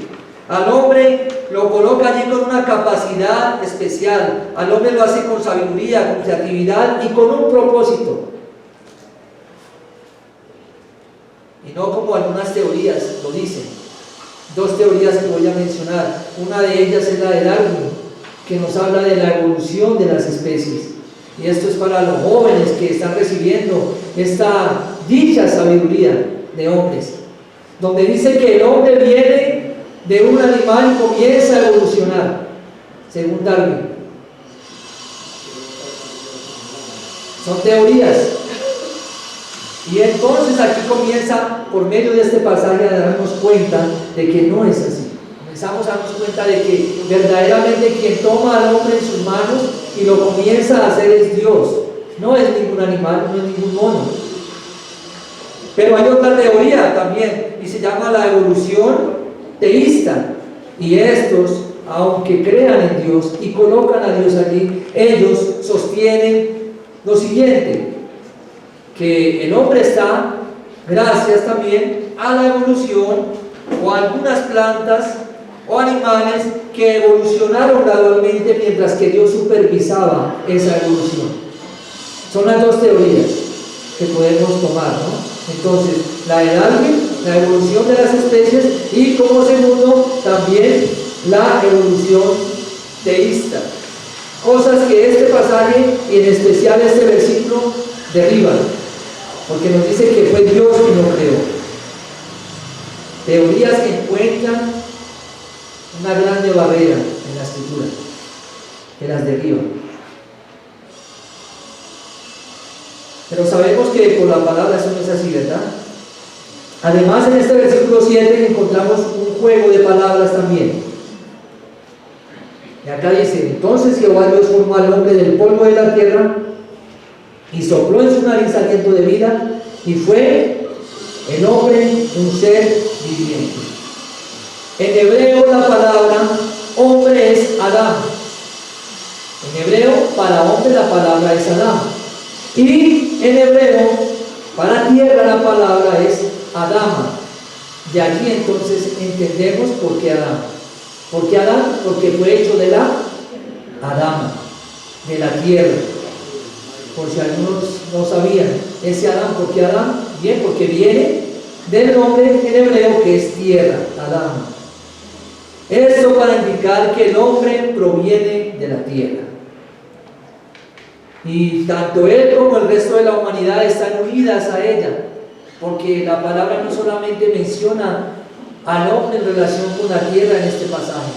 Al hombre lo coloca allí con una capacidad especial. Al hombre lo hace con sabiduría, con creatividad y con un propósito. Y no como algunas teorías lo dicen. Dos teorías que voy a mencionar. Una de ellas es la de Darwin, que nos habla de la evolución de las especies. Y esto es para los jóvenes que están recibiendo esta dicha sabiduría de hombres, donde dice que el hombre viene de un animal y comienza a evolucionar, según Darwin. Son teorías. Y entonces aquí comienza, por medio de este pasaje, a darnos cuenta de que no es así. Comenzamos a darnos cuenta de que verdaderamente quien toma al hombre en sus manos y lo comienza a hacer es Dios. No es ningún animal, no es ningún mono. Pero hay otra teoría también, y se llama la evolución teísta. Y estos, aunque crean en Dios y colocan a Dios allí, ellos sostienen lo siguiente: que el hombre está gracias también a la evolución, o a algunas plantas o animales que evolucionaron gradualmente mientras que Dios supervisaba esa evolución. Son las dos teorías que podemos tomar, ¿no? Entonces, la de Darwin, la evolución de las especies, y como segundo también la evolución teísta. Cosas que este pasaje y en especial este versículo derriban, porque nos dice que fue Dios quien lo creó. Teorías que encuentran una grande barrera en la escritura, que las derriban. Pero sabemos que por la palabra eso no es así, ¿verdad? Además, en este versículo 7 encontramos un juego de palabras también. Y acá dice: entonces Jehová Dios formó al hombre del polvo de la tierra y sopló en su nariz aliento de vida, y fue el hombre un ser viviente. En hebreo la palabra hombre es Adán. En hebreo para hombre la palabra es Adán. Y en hebreo para tierra la palabra es Adama. De allí entonces entendemos por qué Adán. ¿Por qué Adán? Porque fue hecho de la Adama, de la tierra. Por si algunos no sabían, ese Adán, ¿por qué Adán? Bien, porque viene del nombre en hebreo que es tierra, Adán. Esto para indicar que el hombre proviene de la tierra. Y tanto él como el resto de la humanidad están unidas a ella, porque la palabra no solamente menciona al hombre en relación con la tierra en este pasaje,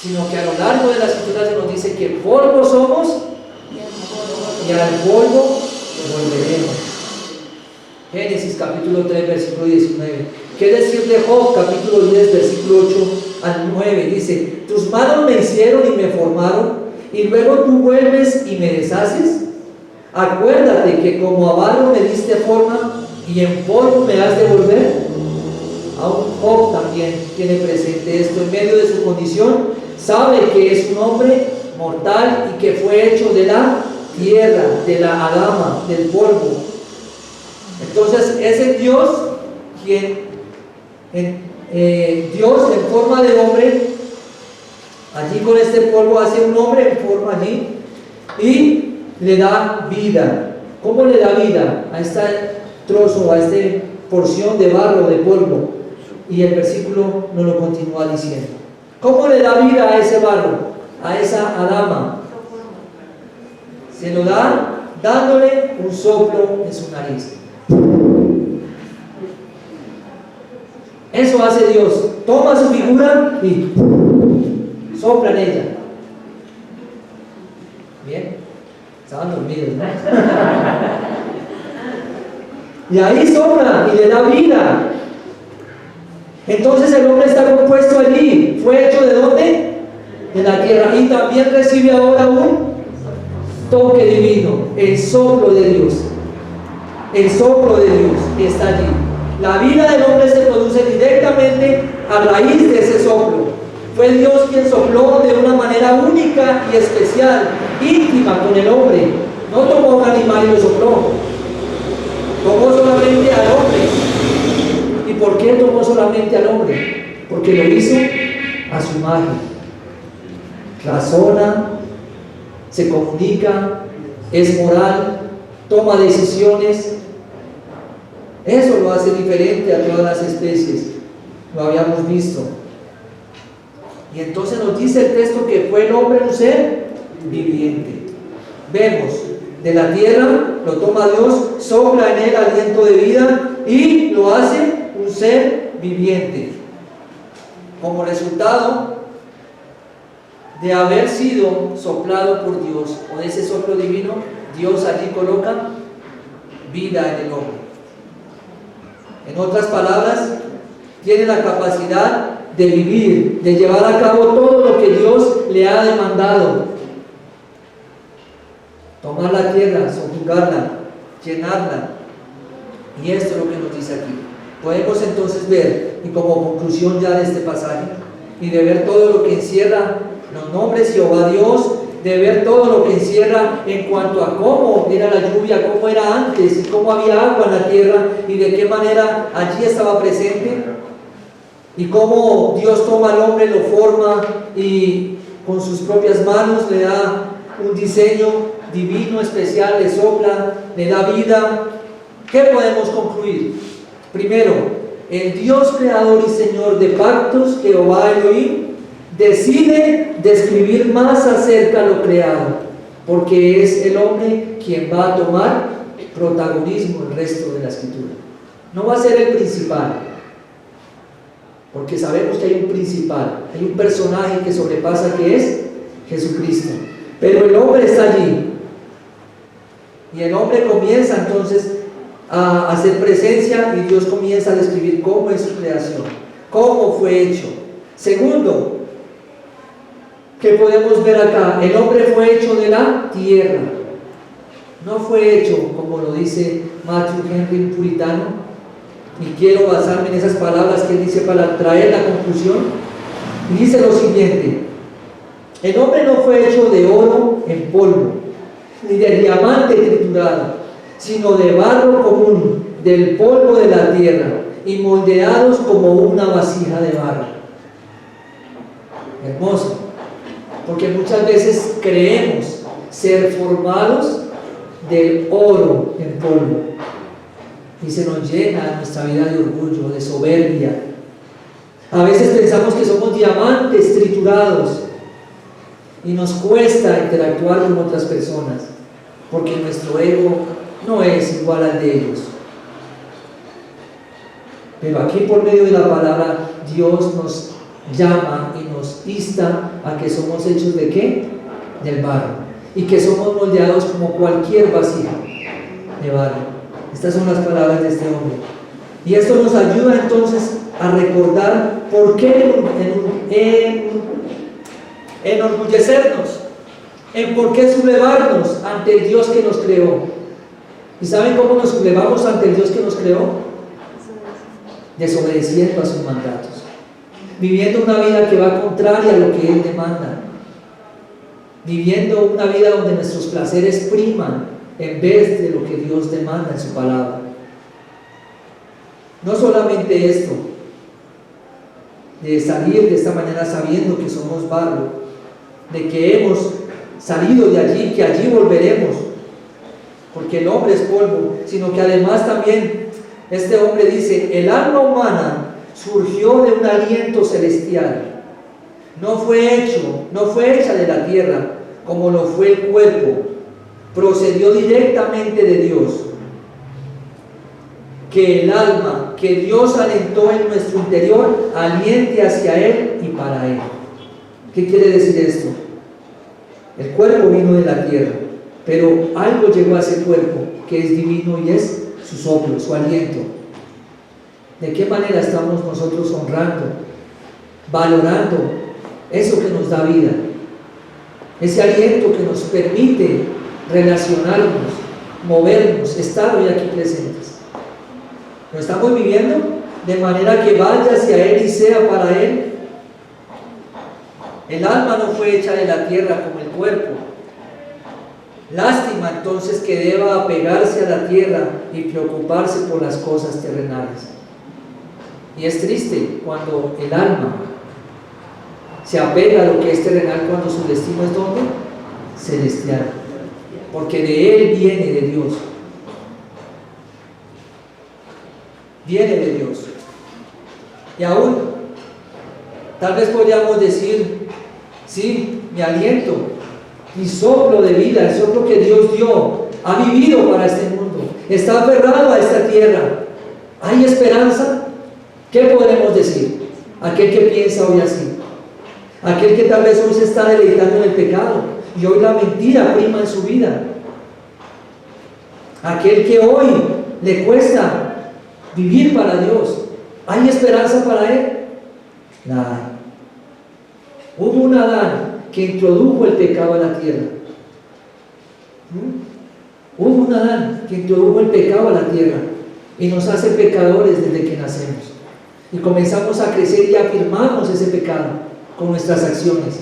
sino que a lo largo de la escritura se nos dice que polvo somos y al polvo volveremos. Génesis capítulo 3 versículo 19. ¿Qué decir de Job capítulo 10 versículo 8 al 9? Dice: tus manos me hicieron y me formaron, y luego tú vuelves y me deshaces. Acuérdate que como a barro me diste forma y en polvo me has de volver. Aún Job también tiene presente esto. En medio de su condición sabe que es un hombre mortal y que fue hecho de la tierra, de la Adama, del polvo. Entonces es el Dios quien Dios en forma de hombre, allí con este polvo hace un hombre en forma allí y le da vida. ¿Cómo le da vida a este trozo, a esta porción de barro, de polvo? Y el versículo nos lo continúa diciendo. ¿Cómo le da vida a ese barro, a esa Adama? Se lo da dándole un soplo en su nariz. Eso hace Dios. Toma su figura y sopla en ella. Bien, estaban dormidos, ¿no? Y ahí sopla y le da vida. Entonces el hombre está compuesto allí. ¿Fue hecho de dónde? De la tierra. Y también recibe ahora un toque divino, el soplo de Dios. El soplo de Dios está allí. La vida del hombre se produce directamente a raíz de ese soplo. Fue Dios quien sopló de una manera única y especial, íntima con el hombre. No tomó un animal y lo sopló. Tomó solamente al hombre. ¿Y por qué tomó solamente al hombre? Porque lo hizo a su imagen. Razona, se comunica, es moral, toma decisiones. Eso lo hace diferente a todas las especies. Lo habíamos visto. Y entonces nos dice el texto que fue el hombre un ser viviente. Vemos, de la tierra lo toma Dios, sopla en él aliento de vida y lo hace un ser viviente. Como resultado de haber sido soplado por Dios, o de ese soplo divino, Dios allí coloca vida en el hombre. En otras palabras, tiene la capacidad de vivir, de llevar a cabo todo lo que Dios le ha demandado. Tomar la tierra, subyugarla, llenarla. Y esto es lo que nos dice aquí. Podemos entonces ver, y como conclusión ya de este pasaje, y de ver todo lo que encierra los nombres Jehová Dios, de ver todo lo que encierra en cuanto a cómo era la lluvia, cómo era antes, y cómo había agua en la tierra, y de qué manera allí estaba presente, y cómo Dios toma al hombre, lo forma, y con sus propias manos le da un diseño divino, especial, le sopla, le da vida. ¿Qué podemos concluir? Primero, el Dios creador y Señor de pactos, Jehová Elohim, decide describir más acerca de lo creado, porque es el hombre quien va a tomar protagonismo el resto de la escritura. No va a ser el principal, porque sabemos que hay un principal, hay un personaje que sobrepasa, que es Jesucristo, pero el hombre está allí, y el hombre comienza entonces a hacer presencia, y Dios comienza a describir cómo es su creación, cómo fue hecho. Segundo, que podemos ver acá, el hombre fue hecho de la tierra, no fue hecho, como lo dice Matthew Henry, un puritano, y quiero basarme en esas palabras que él dice para traer la conclusión, y dice lo siguiente: el hombre no fue hecho de oro en polvo, ni de diamante triturado, sino de barro común, del polvo de la tierra, y moldeados como una vasija de barro. Hermoso, porque muchas veces creemos ser formados del oro en polvo, y se nos llena nuestra vida de orgullo, de soberbia. A veces pensamos que somos diamantes triturados, y nos cuesta interactuar con otras personas, porque nuestro ego no es igual al de ellos. Pero aquí, por medio de la palabra, Dios nos llama y nos insta a que somos hechos ¿de qué? Del barro, y que somos moldeados como cualquier vasija de barro. Estas son las palabras de este hombre, y esto nos ayuda entonces a recordar por qué enorgullecernos, en por qué sublevarnos ante el Dios que nos creó. ¿Y saben cómo nos sublevamos ante el Dios que nos creó? Desobedeciendo a sus mandatos, viviendo una vida que va contraria a lo que Él demanda, viviendo una vida donde nuestros placeres priman en vez de lo que Dios demanda en su palabra. No solamente esto, de salir de esta mañana sabiendo que somos barro, de que hemos salido de allí, que allí volveremos, porque el hombre es polvo, sino que además también este hombre dice: el alma humana surgió de un aliento celestial, no fue hecha de la tierra como lo fue el cuerpo, procedió directamente de Dios. Que el alma que Dios alentó en nuestro interior aliente hacia Él y para Él. ¿Qué quiere decir esto? El cuerpo vino de la tierra, pero algo llegó a ese cuerpo que es divino, y es su soplo, su aliento. ¿De qué manera estamos nosotros honrando, valorando eso que nos da vida? Ese aliento que nos permite relacionarnos, movernos, estar hoy aquí presentes. ¿Lo estamos viviendo de manera que vaya hacia Él y sea para Él? El alma no fue hecha de la tierra como el cuerpo. Lástima entonces que deba apegarse a la tierra y preocuparse por las cosas terrenales. Y es triste cuando el alma se apega a lo que es terrenal cuando su destino es ¿dónde? Celestial. Porque de él viene de Dios. Viene de Dios. Y aún, tal vez podríamos decir, sí, mi aliento, mi soplo de vida, el soplo que Dios dio, ha vivido para este mundo, está aferrado a esta tierra. ¿Hay esperanza? ¿Qué podemos decir? Aquel que piensa hoy así, aquel que tal vez hoy se está deleitando en el pecado y hoy la mentira prima en su vida, aquel que hoy le cuesta vivir para Dios, ¿hay esperanza para él? Nada. Hubo un Adán que introdujo el pecado a la tierra. Hubo un Adán que introdujo el pecado a la tierra y nos hace pecadores desde que nacemos. Y comenzamos a crecer y afirmamos ese pecado con nuestras acciones.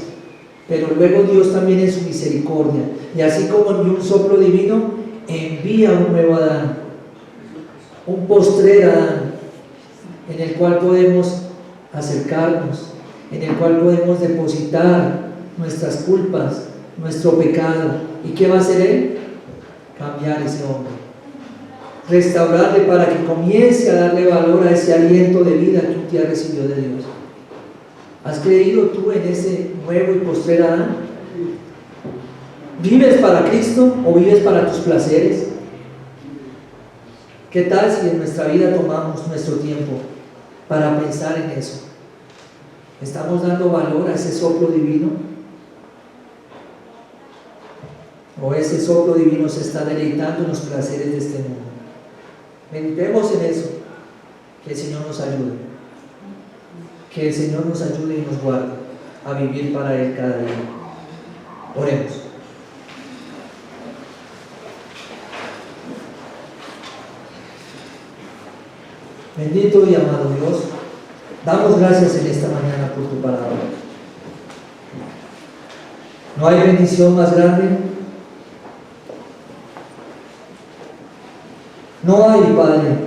Pero luego Dios también en su misericordia, y así como envió un soplo divino, envía un nuevo Adán, un postrer Adán, en el cual podemos acercarnos, en el cual podemos depositar nuestras culpas, nuestro pecado. ¿Y qué va a hacer Él? Cambiar ese hombre, restaurarle para que comience a darle valor a ese aliento de vida que un día recibió de Dios. ¿Has creído tú en ese nuevo y postrer Adán? ¿Vives para Cristo o vives para tus placeres? ¿Qué tal si en nuestra vida tomamos nuestro tiempo para pensar en eso? ¿Estamos dando valor a ese soplo divino? ¿O ese soplo divino se está deleitando en los placeres de este mundo? Meditemos en eso. Que el Señor nos ayude. Que el Señor nos ayude y nos guarde a vivir para Él cada día. Oremos. Bendito y amado Dios, damos gracias en esta mañana por tu palabra. No hay bendición más grande. No hay, Padre,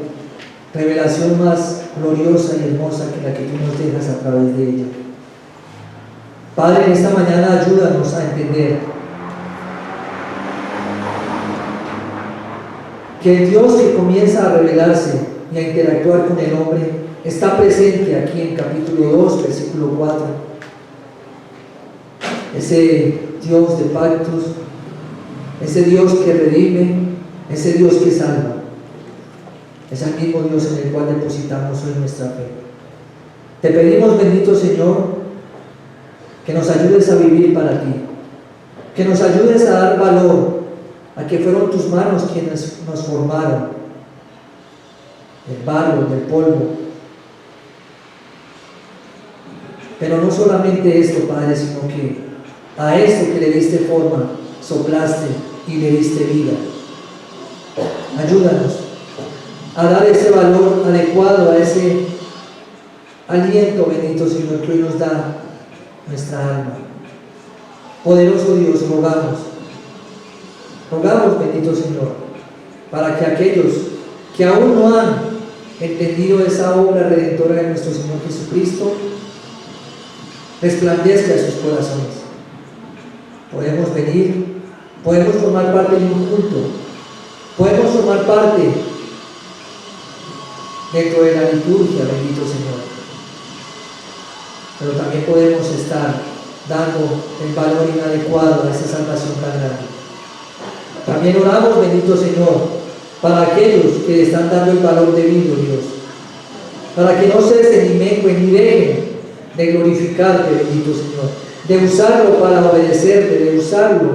revelación más gloriosa y hermosa que la que tú nos dejas a través de ella. Padre, en esta mañana ayúdanos a entender que el Dios que comienza a revelarse y a interactuar con el hombre está presente aquí en capítulo 2, versículo 4. Ese Dios de pactos, ese Dios que redime, ese Dios que salva. Es el mismo Dios en el cual depositamos hoy nuestra fe. Te pedimos, bendito Señor, que nos ayudes a vivir para ti, que nos ayudes a dar valor a que fueron tus manos quienes nos formaron del barro, del polvo. Pero no solamente esto, Padre, sino que a esto que le diste forma, soplaste y le diste vida. Ayúdanos a dar ese valor adecuado a ese aliento, bendito Señor, que hoy nos da nuestra alma. Poderoso Dios, rogamos, bendito Señor, para que aquellos que aún no han entendido esa obra redentora de nuestro Señor Jesucristo resplandezca en sus corazones. Podemos venir, podemos formar parte de un culto, podemos formar parte dentro de la liturgia, bendito Señor, pero también podemos estar dando el valor inadecuado a esa salvación tan grande. También oramos, bendito Señor, para aquellos que están dando el valor debido, Dios, para que no cesen ni menguen ni dejen de glorificarte, bendito Señor, de usarlo para obedecerte, de usarlo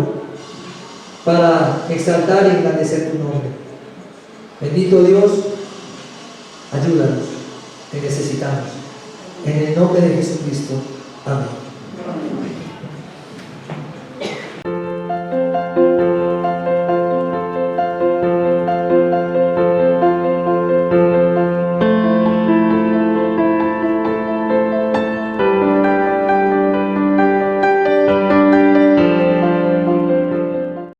para exaltar y engrandecer tu nombre. Bendito Dios, ayúdanos, te necesitamos. En el nombre de Jesucristo. Amén.